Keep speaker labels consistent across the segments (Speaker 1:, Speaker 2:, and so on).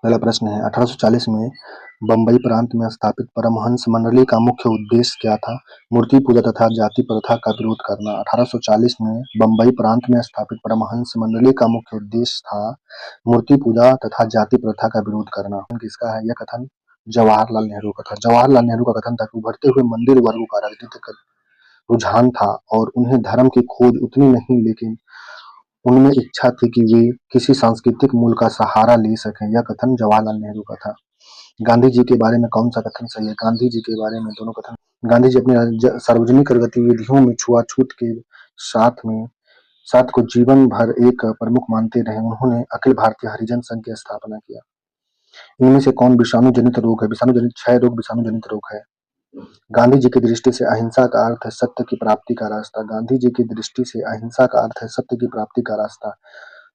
Speaker 1: पहला प्रश्न है 1840 में बम्बई प्रांत में स्थापित परमहंस मंडली का मुख्य उद्देश्य क्या था? मूर्ति पूजा तथा जाति प्रथा का विरोध करना। 1840 में बम्बई प्रांत में स्थापित परमहंस मंडली का मुख्य उद्देश्य था मूर्ति पूजा तथा जाति प्रथा का विरोध करना। किसका है यह कथन? जवाहरलाल नेहरू का था। जवाहरलाल नेहरू का कथन था कि उभरते हुए मंदिर वर्गों का राजनीतिक रुझान था और उन्हें धर्म की खोज उतनी नहीं, लेकिन उनमें इच्छा थी कि वे किसी सांस्कृतिक मूल का सहारा ले सकें। यह कथन जवाहरलाल नेहरू का था। गांधी जी के बारे में कौन सा कथन सही है? गांधी जी के बारे में दोनों कथन। गांधी जी अपनी सार्वजनिक गतिविधियों में छुआछूत के साथ को जीवन भर एक प्रमुख मानते रहे। उन्होंने अखिल भारतीय हरिजन संघ की स्थापना किया। इनमें से कौन विषाणु जनित रोग है? विषाणु जनित क्षय रोग विषाणु जनित रोग है। गांधी जी की दृष्टि से अहिंसा का अर्थ है सत्य की प्राप्ति का रास्ता। गांधी जी की दृष्टि से अहिंसा का अर्थ है सत्य की प्राप्ति का रास्ता।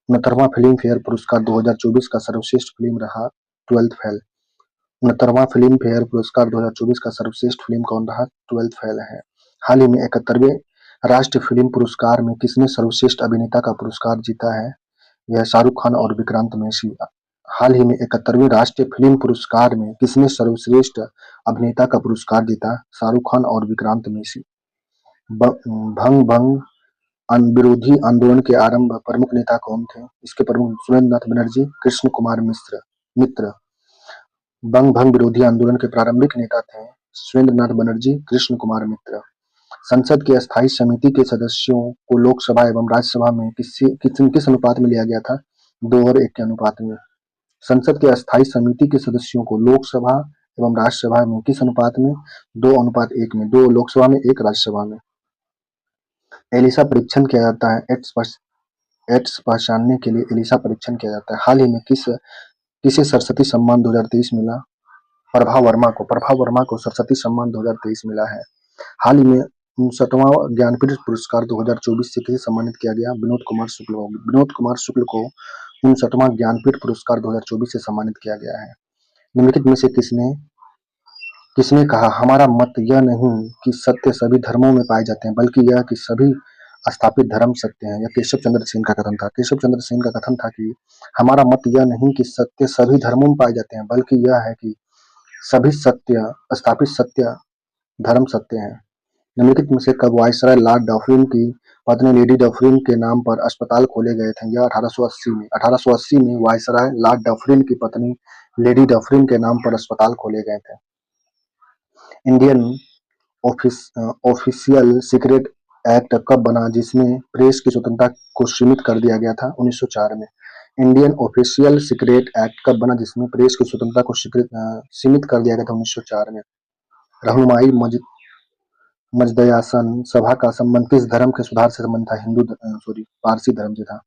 Speaker 1: 69वां फिल्म फेयर पुरस्कार 2024 का सर्वश्रेष्ठ फिल्म रहा 12th फेल। 69वां फिल्म फेयर पुरस्कार 2024 का सर्वश्रेष्ठ फिल्म कौन रहा? 12th फेल है। हाल ही में 71वें राष्ट्रीय फिल्म पुरस्कार में किसने सर्वश्रेष्ठ अभिनेता का पुरस्कार जीता है? यह शाहरुख खान और विक्रांत मैसी। हाल ही में 71वें राष्ट्रीय फिल्म पुरस्कार में किसने सर्वश्रेष्ठ अभिनेता का पुरस्कार जीता? शाहरुख खान और विक्रांत मैसी। भंग विरोधी आंदोलन के आरंभ प्रमुख नेता कौन थे? इसके प्रमुख सुरेंद्र नाथ बनर्जी, कृष्ण कुमार मित्र। भंग विरोधी आंदोलन के प्रारंभिक नेता थे सुरेंद्र नाथ बनर्जी, कृष्ण कुमार मित्र। संसद की अस्थायी समिति के सदस्यों को लोकसभा एवं राज्यसभा में किस अनुपात में लिया गया था? 2:1 के अनुपात में। संसद के अस्थायी समिति के सदस्यों को लोकसभा एवं राज्यसभा में किस अनुपात में? 2:1 में। 2 लोकसभा में, 1 राज्यसभा में। एलिसा परीक्षण किया जाता है एड्स पहचानने के लिए एलिसा परीक्षण किया जाता है। हाल ही में किसे सरस्वती सम्मान 2023 मिला? प्रभा वर्मा को सरस्वती सम्मान 2023 मिला है। हाल ही में 59वां ज्ञानपीठ पुरस्कार 2024 से किसे सम्मानित किया गया? विनोद कुमार शुक्ल को। विनोद कुमार शुक्ल को 59वां ज्ञानपीठ पुरस्कार 2024 से सम्मानित किया गया है। निम्नलिखित में से किसने कहा हमारा मत यह नहीं कि सत्य सभी धर्मों में पाए जाते हैं, बल्कि यह कि सभी स्थापित धर्म सत्य हैं? यह केशव चंद्र सेन का कथन था। केशव चंद्र सेन का कथन था कि हमारा मत यह नहीं कि सत्य सभी धर्मों में पाए जाते हैं, बल्कि यह है कि सभी स्थापित सत्य धर्म सत्य हैं। निम्नलिखित में से कब वायसराय लॉर्ड डफरिन की पत्नी लेडी डफरिन के नाम पर अस्पताल खोले गए थे? यह 1880 में। 1880 में वायसराय लॉर्ड डफरिन की पत्नी लेडी डफरिन के नाम पर अस्पताल खोले गए थे। इंडियन ऑफिशियल सीक्रेट एक्ट कब बना जिसमें प्रेस की स्वतंत्रता को सीमित कर दिया गया था? 1904 में। इंडियन ऑफिशियल सीक्रेट एक्ट कब बना जिसमें प्रेस की स्वतंत्रता को सीमित कर दिया गया था? 1904 में। रहनुमाई मजदयासन सभा का संबंध किस धर्म के सुधार से संबंध था? पारसी धर्म से था।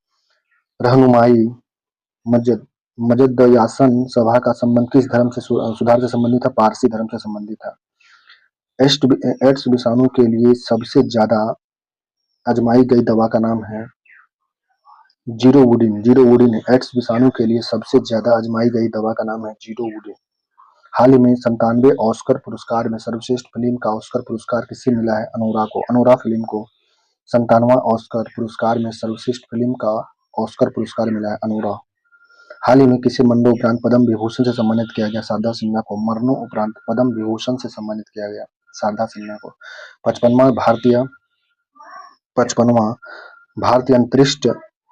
Speaker 1: रहनुमाई मजदयासन सभा का संबंध किस धर्म से सुधार से संबंधित था? पारसी धर्म से संबंधित था। एड्स विषाणु के लिए सबसे ज्यादा आजमाई गई दवा का नाम है जीरोवुडिन। एड्स विषाणु के लिए सबसे ज्यादा आजमाई गई दवा का नाम है जीरोवुडिन। हाल ही में 97 ऑस्कर पुरस्कार में सर्वश्रेष्ठ फिल्म का ऑस्कर पुरस्कार किसे मिला है? अनोरा को। अनोरा फिल्म को 97वां ऑस्कर पुरस्कार में सर्वश्रेष्ठ फिल्म का ऑस्कर पुरस्कार मिला है अनोरा। हाल ही में किसे मरणोपरांत पद्म विभूषण से सम्मानित किया गया? शारदा सिन्हा को मरणोपरांत पद्म विभूषण से सम्मानित किया गया शारदा सिन्हा को। 55वां भारतीय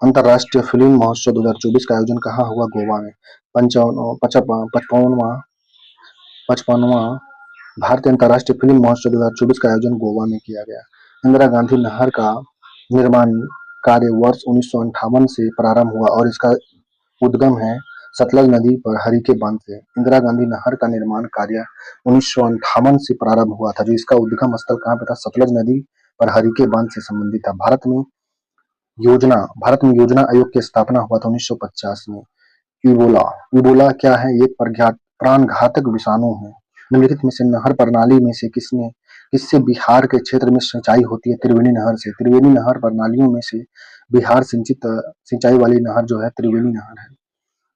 Speaker 1: अंतर्राष्ट्रीय फिल्म महोत्सव 2024 का आयोजन कहाँ हुआ? गोवा में। 55वां भारतीय अंतर्राष्ट्रीय फिल्म महोत्सव 2024 का आयोजन गोवा में किया गया। इंदिरा गांधी नहर का निर्माण कार्य वर्ष 1958 से प्रारंभ हुआ और इसका उद्गम है सतलज नदी पर हरिके बांध से। इंदिरा गांधी नहर का निर्माण कार्य 1958 से प्रारंभ हुआ था, जो इसका उद्गम स्थल कहाँ पे था? सतलज नदी पर हरिके बांध से संबंधित था। भारत में योजना आयोग की स्थापना हुआ था 1950 में। इबोला क्या है? एक प्राणघातक विषाणु है। निम्नलिखित में से नहर प्रणाली में से किससे बिहार के क्षेत्र में सिंचाई होती है? त्रिवेणी नहर से। त्रिवेणी नहर प्रणालियों में से बिहार सिंचाई वाली नहर जो है त्रिवेणी नहर है।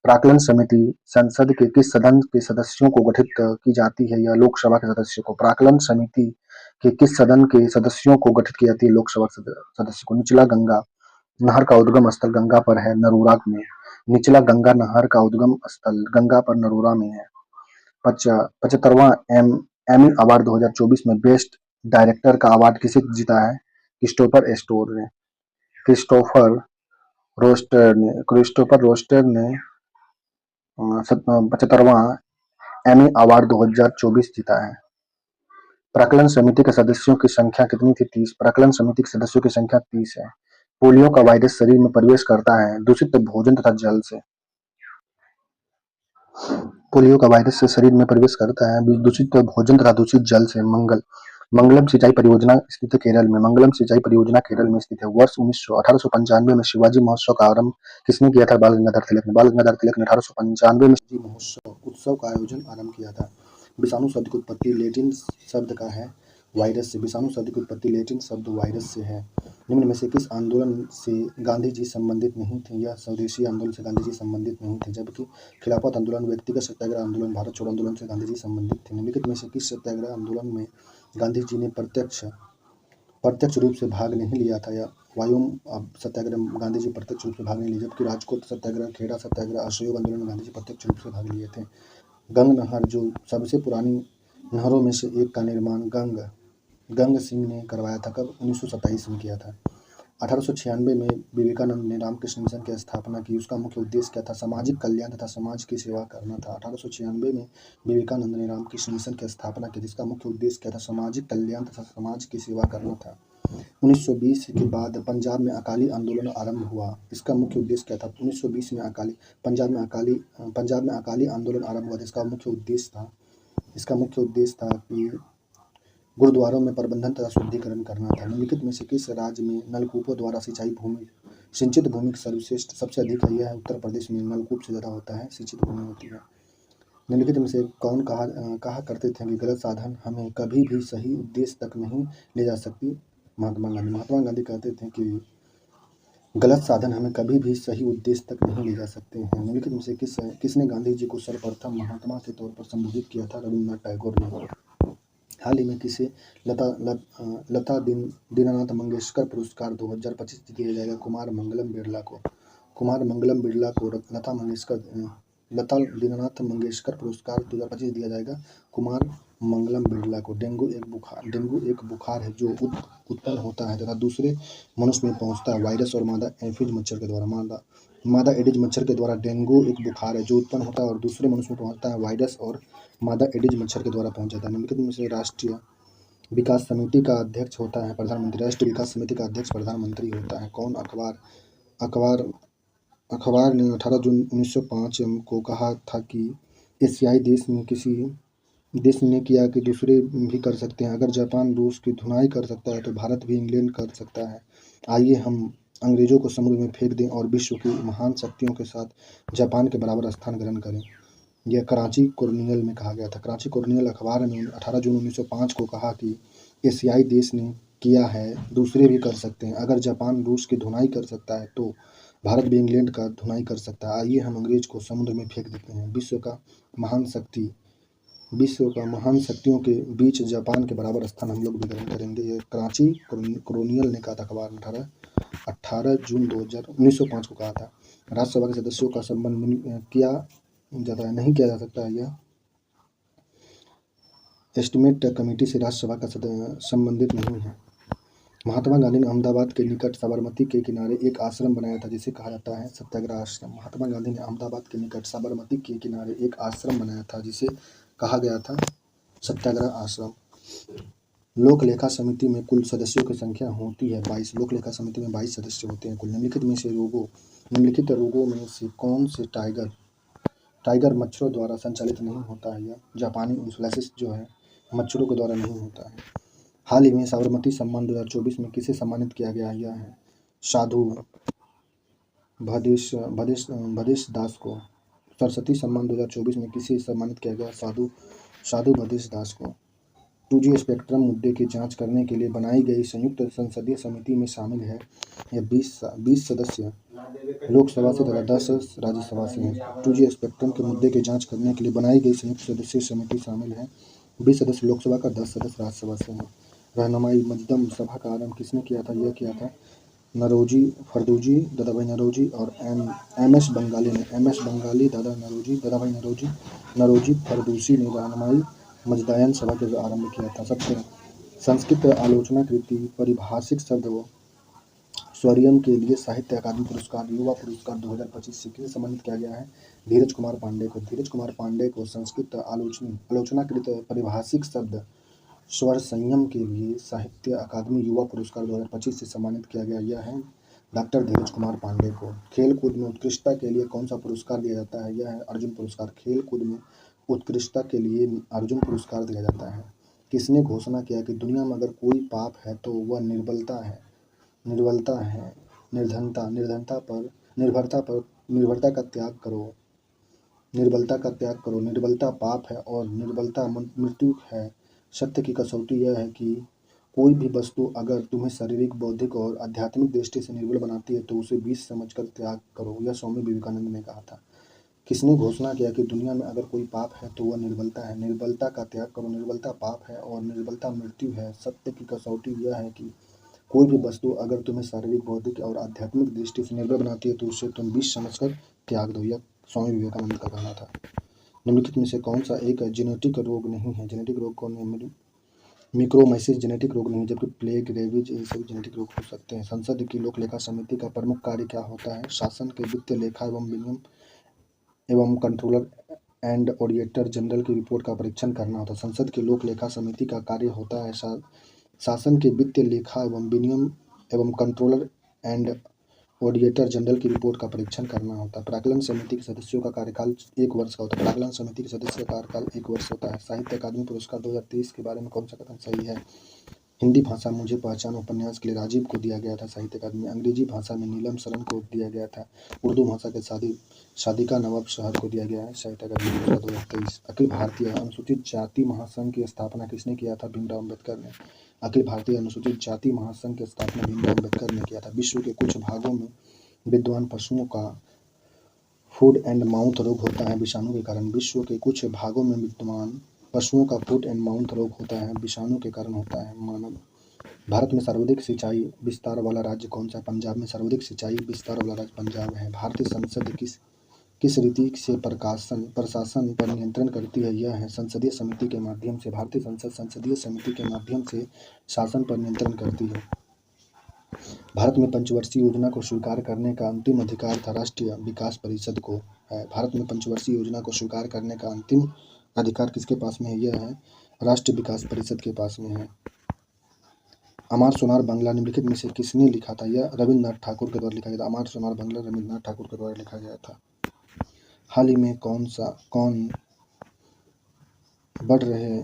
Speaker 1: प्राक्कलन समिति संसद के किस सदन के सदस्यों को गठित की जाती है? या लोकसभा के सदस्यों को। प्राक्कलन समिति के किस सदन के सदस्यों को गठित की जाती है? लोकसभा सदस्य को। निचला गंगा नहर का उद्गम स्थल गंगा पर है नरूरा में। निचला गंगा नहर का उद्गम स्थल गंगा पर नरोरा में है। 75वां एमी अवार्ड 2024 में बेस्ट डायरेक्टर का अवार्ड किसे जीता है? क्रिस्टोफर रोस्टर ने 75वां एमी अवार्ड 2024 जीता है। प्राक्कलन समिति के सदस्यों की संख्या कितनी थी? 30। प्राक्कलन समिति के सदस्यों की संख्या 30 है। पोलियो का वायरस शरीर में प्रवेश करता है दूषित भोजन तथा जल से। पोलियो का वायरस से शरीर में प्रवेश करता है दूषित भोजन तथा दूषित जल से। मंगलम सिंचाई परियोजना स्थित है केरल में। मंगलम सिंचाई परियोजना केरल में स्थित है। वर्ष 1895 में शिवाजी महोत्सव का आरंभ किसने किया था? बाल गंगाधर तिलक ने। बाल गंगाधर तिलक ने 1895 में शिवाजी महोत्सव उत्सव का आयोजन आरंभ किया था। विषाणु शब्द की उत्पत्ति लैटिन शब्द का है वायरस से। विषाणु शब्द की उत्पत्ति लैटिन शब्द वायरस से है। निम्न में से किस आंदोलन से गांधी जी संबंधित नहीं थे? यह स्वदेशी आंदोलन से गांधी जी संबंधित नहीं थे, जबकि खिलाफत आंदोलन, व्यक्तिगत सत्याग्रह आंदोलन, भारत छोड़ो आंदोलन से गांधी जी संबंधित थे। निम्नलिखित में से किस सत्याग्रह आंदोलन में गांधी जी ने प्रत्यक्ष रूप से भाग नहीं लिया था? या वायुम सत्याग्रह गांधी जी प्रत्यक्ष रूप से भाग नहीं लिए, जबकि राजकोट सत्याग्रह, खेड़ा सत्याग्रह, असहयोग आंदोलन में गांधी जी प्रत्यक्ष रूप से भाग लिए थे। गंग नहर, जो सबसे पुरानी नहरों में से एक का निर्माण गंग सिंह ने करवाया था। कब? 1927 में किया था। 1896 में विवेकानंद ने रामकृष्ण मिशन की स्थापना की। उसका मुख्य उद्देश्य क्या था? सामाजिक कल्याण तथा समाज की सेवा करना था। 1896 में विवेकानंद ने रामकृष्ण मिशन की स्थापना की, जिसका मुख्य उद्देश्य क्या था? सामाजिक कल्याण तथा समाज की सेवा करना था। 1920 के बाद पंजाब में अकाली आंदोलन आरंभ हुआ। इसका मुख्य उद्देश्य क्या था? 1920 में पंजाब में अकाली आंदोलन आरंभ हुआ। इसका मुख्य उद्देश्य था कि गुरुद्वारों में प्रबंधन तथा शुद्धिकरण करना था। निम्नलिखित में से किस राज्य में नलकूपों द्वारा सिंचित भूमि सर्वश्रेष्ठ सबसे अधिक है? यह है उत्तर प्रदेश में। नलकूप से ज़्यादा होता है, सिंचित भूमि होती है। निम्नलिखित में से कौन कहा करते थे कि गलत साधन हमें कभी भी सही उद्देश्य तक नहीं ले जा सकती? महात्मा गांधी। महात्मा गांधी कहते थे कि गलत साधन हमें कभी भी सही उद्देश्य तक नहीं ले जा सकते हैं। निम्नलिखित में से किसने गांधी जी को सर्वप्रथम महात्मा के तौर पर संबोधित किया था? रविन्द्रनाथ टैगोर ने। हाल ही में किसे लता दीनानाथ मंगेशकर पुरस्कार 2025 दिया जाएगा? कुमार मंगलम बिरला को लता दीनानाथ मंगेशकर पुरस्कार 2025 दिया जाएगा कुमार मंगलम बिरला को। डेंगू एक बुखार है जो उत्पन्न होता है तथा दूसरे मनुष्य में पहुंचता है वायरस और मादा एफिड मच्छर के द्वारा। मादा एडिज मच्छर के द्वारा डेंगू एक बुखार है जो उत्पन्न होता है और दूसरे मनुष्य में पहुंचता है वायरस और मादा एडिज मच्छर के द्वारा पहुंच जाता है। निम्नलिखित में से राष्ट्रीय विकास समिति का अध्यक्ष होता है प्रधानमंत्री। राष्ट्रीय विकास समिति का अध्यक्ष प्रधानमंत्री होता है। कौन? अखबार ने 18 जून 1905 को कहा था कि एशियाई देश ने किया कि दूसरे भी कर सकते हैं। अगर जापान रूस की धुनाई कर सकता है तो भारत भी इंग्लैंड कर सकता है। आइए हम अंग्रेजों को समुद्र में फेंक दें और विश्व की महान शक्तियों के साथ जापान के बराबर स्थान ग्रहण करें। यह कराची कॉर्नियल में कहा गया था। कराची कॉर्नियल अखबार ने 18 जून 1905 को कहा कि एशियाई देश ने किया है, दूसरे भी कर सकते हैं। अगर जापान रूस की धुनाई कर सकता है तो भारत भी इंग्लैंड का धुनाई कर सकता है। आइए हम अंग्रेज को समुद्र में फेंक देते हैं। विश्व का महान शक्तियों के बीच जापान के बराबर स्थान हम लोग भी ग्रहण करेंगे। यह कराची कॉर्नियल ने कहा था अखबार ने 18 जून 1905 को कहा था। राज्यसभा के सदस्यों का संबंध किया जाता है, नहीं किया जा सकता है। यह एस्टीमेट कमेटी से राज्यसभा का संबंधित नहीं है। महात्मा गांधी ने अहमदाबाद के निकट साबरमती के किनारे एक आश्रम बनाया था जिसे कहा जाता है सत्याग्रह आश्रम। महात्मा गांधी ने अहमदाबाद के निकट साबरमती के किनारे एक आश्रम बनाया था जिसे कहा गया था सत्याग्रह आश्रम। लोक लेखा समिति में कुल सदस्यों की संख्या होती है 22। लोक लेखा समिति में 22 सदस्य होते हैं कुल। निम्नलिखित रोगों में से कौन से टाइगर मच्छरों द्वारा संचालित नहीं होता है? यह जापानी इन्फ्लुएंजा जो है मच्छरों के द्वारा नहीं होता है। हाल ही में साबरमती सम्मान 2024 में किसे सम्मानित किया गया? यह है साधु भदेश दास को। सरस्वती सम्मान 2024 में किसे सम्मानित किया गया? साधु भदेश दास को। 2G स्पेक्ट्रम मुद्दे की जांच करने के लिए बनाई गई संयुक्त संसदीय समिति में शामिल है यह 20 सदस्य लोकसभा से तथा 10 राज्यसभा से हैं। 2G स्पेक्ट्रम के मुद्दे की जांच करने के लिए बनाई गई संयुक्त सदस्यीय समिति शामिल है 20 सदस्य लोकसभा का, 10 सदस्य राज्यसभा से हैं। रहनुमाई मजदम सभा का आरंभ किसने किया था? यह किया था नरोजी फरदूजी, दादाभाई नरोजी और एम एस बंगाली, दादाभाई नरोजी, नरोजी फरदूसी ने रामाई मजदायन सभा का आरंभ किया था। सबसे संस्कृत आलोचना कृति परिभाषिक शब्द व स्वरियम के लिए साहित्य अकादमी पुरस्कार, युवा पुरस्कार 2025 से किसे सम्मानित किया गया है? धीरज कुमार पांडे को। धीरज कुमार पांडे को संस्कृत आलोचनाकृत परिभाषिक शब्द स्वर संयम के लिए साहित्य अकादमी युवा पुरस्कार 2025 से सम्मानित किया गया। यह है डॉक्टर धीरज कुमार पांडे को। खेल कूद में उत्कृष्टता के लिए कौन सा पुरस्कार दिया जाता है? यह है अर्जुन पुरस्कार। खेल कूद में उत्कृष्टता के लिए अर्जुन पुरस्कार दिया जाता है। किसने घोषणा किया कि दुनिया में अगर कोई पाप है तो वह निर्बलता है? निर्बलता है। निर्भरता का त्याग करो। निर्बलता का त्याग करो। निर्बलता पाप है और निर्बलता मृत्यु है। सत्य की कसौटी यह है कि कोई भी वस्तु अगर तुम्हें शारीरिक, बौद्धिक और आध्यात्मिक दृष्टि से निर्बल बनाती है तो उसे विष समझकर त्याग करो। यह स्वामी विवेकानंद ने कहा था। किसने घोषणा किया कि दुनिया में अगर कोई पाप है तो वह निर्बलता है? निर्बलता का त्याग करो। निर्बलता पाप है और निर्बलता मृत्यु है। सत्य की कसौटी यह है कि कोई भी वस्तु अगर तुम्हें शारीरिक, बौद्धिक और आध्यात्मिक दृष्टि से निर्बल बनाती है तो उसे तुम विष समझकर त्याग दो। यह स्वामी विवेकानंद का कहना था। निम्नलिखित में से कौन सा एक जेनेटिक रोग नहीं है? जेनेटिक रोग कौन है? मिक्रोमाइसिस जेनेटिक रोग नहीं, जबकि प्लेग, रेबीज ये सभी जेनेटिक रोग हो सकते हैं। संसद की लोक लेखा समिति का प्रमुख कार्य क्या होता है? शासन के वित्तीय लेखा एवं विनियम एवं कंट्रोलर एंड ऑडिटर जनरल की रिपोर्ट का परीक्षण करना होता है। संसद की लोक लेखा समिति का कार्य होता है शासन के वित्तीय लेखा एवं विनियम एवं कंट्रोलर एंड ऑडिटर जनरल की रिपोर्ट का परीक्षण करना होता है। प्राक्कलन समिति के सदस्यों का कार्यकाल 1 वर्ष का होता है। प्राक्कलन समिति के सदस्य का कार्यकाल 1 वर्ष होता है। साहित्य अकादमी पुरस्कार 2023 के बारे में कौन सा कथन सही है? हिंदी भाषा मुझे पहचान उपन्यास के लिए राजीव को दिया गया था साहित्य अकादमी। अंग्रेजी भाषा में नीलम शरण को दिया गया था। उर्दू भाषा के सादिका नवाब शहर को दिया गया है साहित्य अकादमी पुरस्कार 2023। अखिल भारतीय अनुसूचित जाति महासंघ की स्थापना किसने किया था? भीमराव अम्बेडकर ने। अखिल भारतीय अनुसूचित जाति महासंघ की स्थापना भीमराव अम्बेडकर ने किया था। विश्व के कुछ भागों में विद्वान पशुओं का फुट एंड माउथ रोग होता है विषाणु के कारण। विश्व के कुछ भागों में विद्वान पशुओं का फुट एंड माउथ रोग होता है विषाणु के कारण होता है। मानव भारत में सर्वाधिक सिंचाई विस्तार वाला राज्य कौन सा है? पंजाब में सर्वाधिक सिंचाई विस्तार वाला राज्य पंजाब है। भारतीय संसद किस रीति से प्रशासन पर नियंत्रण करती है? यह है संसदीय समिति के माध्यम से। भारतीय संसद संसदीय समिति के माध्यम से शासन पर नियंत्रण करती है। भारत में पंचवर्षीय योजना को स्वीकार करने का अंतिम अधिकार था राष्ट्रीय विकास परिषद को है। भारत में पंचवर्षीय योजना को स्वीकार करने का अंतिम अधिकार किसके पास में है? यह है राष्ट्रीय विकास परिषद के पास में है। अमार सोनार बांग्ला निम्नलिखित में से किसने लिखा था? यह रविन्द्रनाथ ठाकुर के द्वारा लिखा गया था। अमार सोनार बांग्ला रविन्द्रनाथ ठाकुर के द्वारा लिखा गया था। हाल ही में कौन बढ़ रहे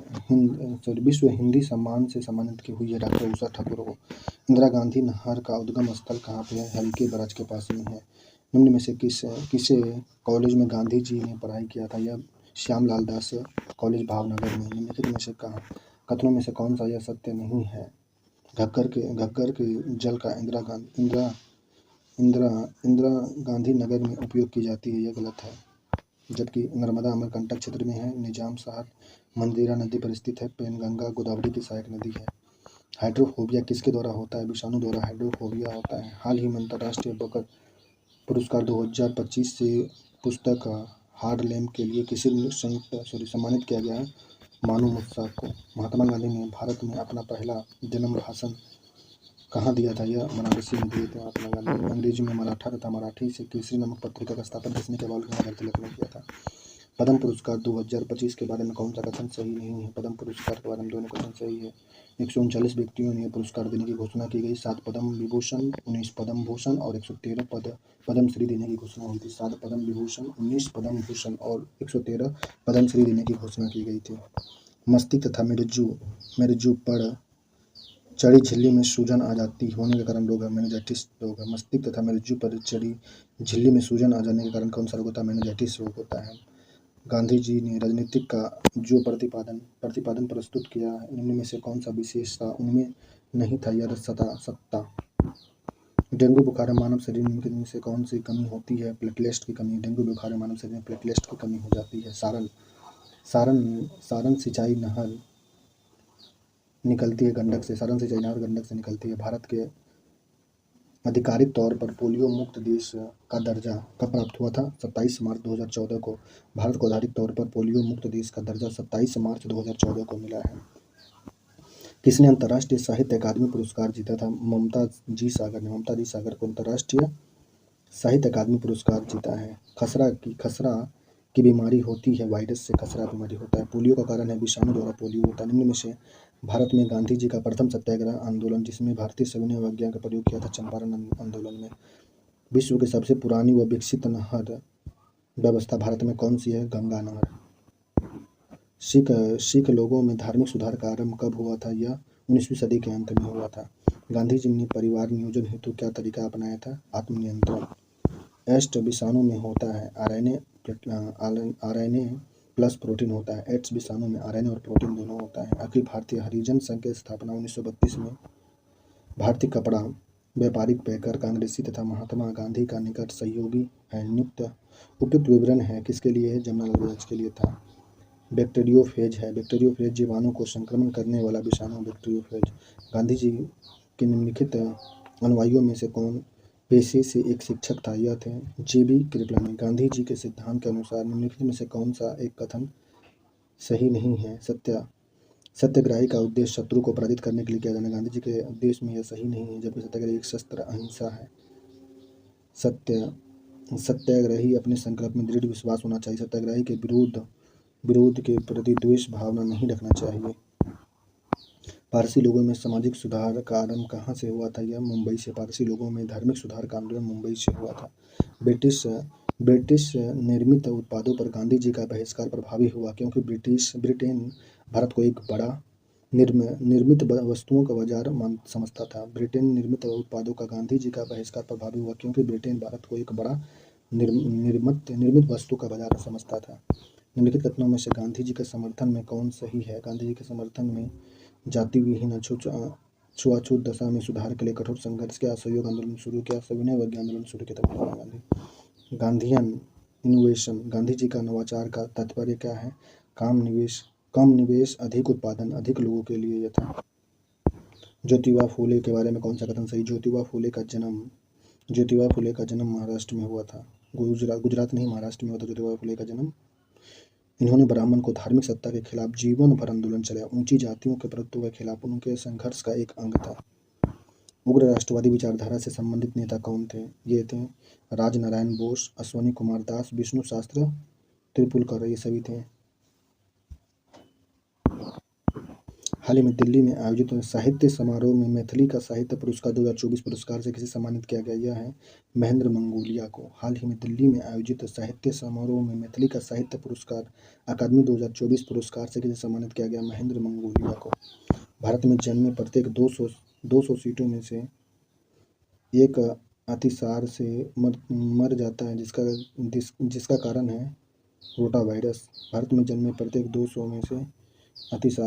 Speaker 1: विश्व हिंदी सम्मान से सम्मानित की हुई है? डॉक्टर उषा ठाकुर को। इंदिरा गांधी नहर का उद्गम स्थल कहाँ पे है? हल्के बराज के पास में है। निम्न में से किसे कॉलेज में गांधी जी ने पढ़ाई किया था? यह श्यामलाल दास कॉलेज भावनगर में। निम्नलिखित में से कथनों में से कौन सा यह सत्य नहीं है? घग्गर के जल का इंदिरा गांधी नगर में उपयोग की जाती है, यह गलत है। जबकि नर्मदा अमरकंटक क्षेत्र में है। निजाम साहब मंदिरा नदी पर स्थित है। पेनगंगा गोदावरी की सहायक नदी है। हाइड्रोफोबिया किसके द्वारा होता है? विषाणु द्वारा हाइड्रोफोबिया होता है। हाल ही में अंतर्राष्ट्रीय बुकर पुरस्कार 2025 से पुस्तक हार्डलैम के लिए किसे सम्मानित किया गया है? मानू मुस्सा को। महात्मा गांधी ने भारत में अपना पहला जन्म भाषण कहाँ दिया था? यह बनारसी में दिए थे महात्मा गांधी। अंग्रेजी में मराठा तथा मराठी से केसरी नामक पत्रिका का स्थापन किसने किया? बाल गंगाधर तिलक ने किया था। पद्म पुरस्कार 2025 के बारे में कौन सा कथन सही नहीं है? पद्म पुरस्कार के बारे में दोनों कथन सही है। 139 व्यक्तियों ने पुरस्कार देने की घोषणा की गई। 7 पद्म विभूषण, 19 पद्म भूषण और 113 पद्म श्री देने की घोषणा हुई थी। 7 पद्म विभूषण, 19 पद्म भूषण और 113 पद्म श्री देने की घोषणा की गई थी। मस्तिष्क तथा मेरुज्जू पर चढ़ी झिल्ली में सूजन आ जाती होने के कारण रोग है मेनिंजाइटिस रोग है। मस्तिष्क तथा मेरुज्जू पर चढ़ी झिल्ली में सूजन आ जाने के कारण कौन सा रोग होता है? मेनिंजाइटिस रोग होता है। गांधी जी ने राजनीतिक का जो प्रतिपादन प्रस्तुत किया है, इनमें में से कौन सा विशेषता उनमें नहीं था? यह सत्ता। डेंगू बुखार मानव शरीर में से कौन सी कमी होती है? प्लेटलेट्स की कमी। डेंगू बुखार मानव शरीर में प्लेटलेट्स की कमी हो जाती है। सारण सिंचाई नहर निकलती है गंडक से। सारण सिंचाई नहर गंडक से निकलती है। भारत के आधिकारिक तौर पर पोलियो मुक्त देश का दर्जा कब प्राप्त हुआ था? 27 मार्च 2014 को। भारत को आधिकारिक तौर पर पोलियो मुक्त देश का दर्जा 27 मार्च 2014 को मिला है। किसने अंतर्राष्ट्रीय साहित्य अकादमी पुरस्कार जीता था? ममता जी सागर ने। ममता जी सागर को अंतर्राष्ट्रीय साहित्य अकादमी पुरस्कार जीता है। खसरा की बीमारी होती है, वायरस से खसरा बीमारी होता है। पोलियो का कारण है विषाणु द्वारा पोलियो होता है। निम्न में से भारत में गांधी जी का प्रथम सत्याग्रह आंदोलन जिसमें भारतीय सविनय अवज्ञा का प्रयोग किया था चंपारण आंदोलन में। विश्व की सबसे पुरानी व विकसित नहर व्यवस्था भारत में कौन सी है? गंगा नहर। सिख लोगों में धार्मिक सुधार का आरंभ कब हुआ था? यह 19वीं सदी के अंत में हुआ था। गांधी जी ने परिवार नियोजन हेतु क्या तरीका अपनाया था? आत्मनियंत्रण। एस्ट विषाणु में होता है आरएनए प्लस प्रोटीन होता है। एड्स विषाणु में आरएनए और प्रोटीन दोनों होता है। अखिल भारतीय हरिजन संघ की स्थापना 1932 में भारतीय कपड़ा व्यापारिक पैकर कांग्रेसी तथा महात्मा गांधी का निकट सहयोगी है। उपयुक्त विवरण है किसके लिए है? जमनालाल बजाज के लिए था। बैक्टीरियोफेज है। बैक्टीरियोफेज जीवाणु को संक्रमण करने वाला विषाणु बैक्टीरियोफेज। गांधी जी के निम्नलिखित अनुयायियों में से कौन पेशे से एक शिक्षक था? यह थे JB कृपलानी। गांधी जी के सिद्धांत के अनुसार निम्नलिखित में से कौन सा एक कथन सही नहीं है? सत्याग्रही का उद्देश्य शत्रु को पराजित करने के लिए किया जाना। गांधी जी के उद्देश्य में यह सही नहीं है, जबकि सत्याग्रह एक शस्त्र अहिंसा है। सत्याग्रही अपने संकल्प में दृढ़ विश्वास होना चाहिए। सत्याग्रही के विरोध के प्रति द्वेष भावना नहीं रखना चाहिए। पारसी लोगों में सामाजिक सुधार का आरंभ कहाँ से हुआ था? यह मुंबई से। पारसी लोगों में धार्मिक सुधार का आंदोलन मुंबई से हुआ था। ब्रिटिश निर्मित उत्पादों पर गांधी जी का बहिष्कार प्रभावी हुआ क्योंकि ब्रिटेन भारत को एक बड़ा निर्मित वस्तुओं का बाजार समझता था। ब्रिटेन निर्मित उत्पादों का गांधी जी का बहिष्कार प्रभावी हुआ क्योंकि ब्रिटेन भारत को एक बड़ा निर्मित वस्तु का बाजार समझता था। निम्नलिखित कथनों में से गांधी जी के समर्थन में कौन सही है? गांधी जी के समर्थन में जाति विहीन छुआछूत दशा में सुधार के लिए कठोर संघर्ष किया, असहयोग आंदोलन शुरू किया, सविनय अवज्ञा आंदोलन शुरू किया था महात्मा गांधी। गांधीयन इनोवेशन। गांधी जी का नवाचार का तात्पर्य क्या है? कम निवेश अधिक उत्पादन अधिक लोगों के लिए यह था। ज्योतिबा फूले के बारे में कौन सा कथन सही? ज्योतिबा फूले का जन्म महाराष्ट्र में हुआ था। गुजरात नहीं, महाराष्ट्र में हुआ था ज्योतिबा फूले का जन्म। इन्होंने ब्राह्मण को धार्मिक सत्ता के खिलाफ जीवन भर आंदोलन चलाया। ऊंची जातियों के प्रभुत्व के खिलाफ उनके संघर्ष का एक अंग था। उग्र राष्ट्रवादी विचारधारा से संबंधित नेता कौन थे? ये थे राजनारायण बोस, अश्वनी कुमार दास, विष्णु शास्त्री त्रिपुलकर, ये सभी थे। हाल ही में दिल्ली में आयोजित साहित्य समारोह में मैथिली का साहित्य पुरस्कार 2024 पुरस्कार से किसे सम्मानित किया गया? यह है महेंद्र मंगोलिया को। हाल ही में दिल्ली में आयोजित साहित्य समारोह में मैथिली का साहित्य पुरस्कार अकादमी 2024 पुरस्कार से किसे सम्मानित किया गया? महेंद्र मंगोलिया को। भारत में जन्मे प्रत्येक 200 सीटों में से एक अतिसार से मर जाता है जिसका कारण है रोटा वायरस। भारत में जन्मे प्रत्येक 200 में से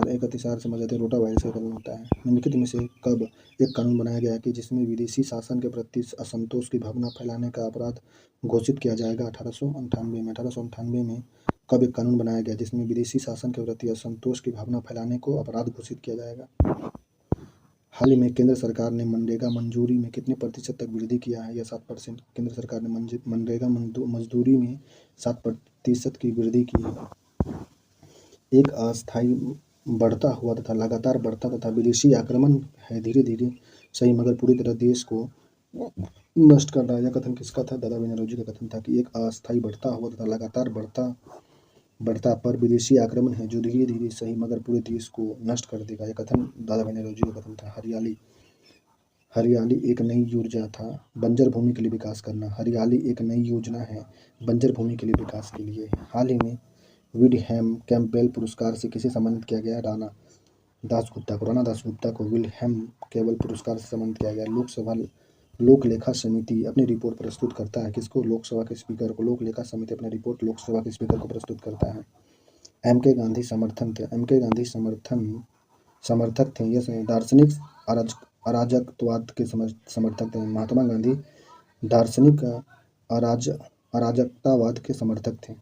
Speaker 1: एक अतिसार से मर जाते हैं, रोटा वायरस का कारण होता है। निम्नलिखित में से कब एक कानून बनाया गया कि जिसमें विदेशी शासन के प्रति असंतोष की भावना फैलाने का अपराध घोषित किया जाएगा? 1898 में। 1898 में कब एक कानून बनाया गया जिसमें विदेशी शासन के प्रति असंतोष की भावना फैलाने को अपराध घोषित किया जाएगा? हाल ही में केंद्र सरकार ने मनरेगा मंजूरी में कितने प्रतिशत तक वृद्धि किया है? यह 7%। केंद्र सरकार ने मनरेगा मजदूरी में 7% की वृद्धि की है। एक अस्थायी बढ़ता हुआ तथा लगातार बढ़ता तथा विदेशी आक्रमण है धीरे धीरे सही मगर पूरी तरह देश को नष्ट कर रहा है। यह कथन किसका था? दादा बेनर्जी का कथन था कि एक अस्थायी बढ़ता हुआ तथा लगातार बढ़ता पर विदेशी आक्रमण है जो धीरे धीरे सही मगर पूरे देश को नष्ट कर देगा। यह कथन दादा बेनर्जी का कथन था। हरियाली एक नई ऊर्जा था बंजर भूमि के लिए विकास करना। हरियाली एक नई योजना है बंजर भूमि के लिए विकास के लिए। हाल ही में विडहैम कैम्पबेल पुरस्कार से किसे सम्मानित किया गया? राणा दासगुप्ता को विल्हेम कैम्पबेल पुरस्कार से सम्मानित किया गया। लोक लेखा समिति अपनी रिपोर्ट प्रस्तुत करता है किसको? लोकसभा के स्पीकर को। लोक लेखा समिति अपनी रिपोर्ट लोकसभा के स्पीकर को प्रस्तुत करता है। MK गांधी समर्थन थे। MK गांधी समर्थक थे। यह दार्शनिक अराजकतावाद के समर्थक थे। महात्मा गांधी दार्शनिक अराजकतावाद के समर्थक थे।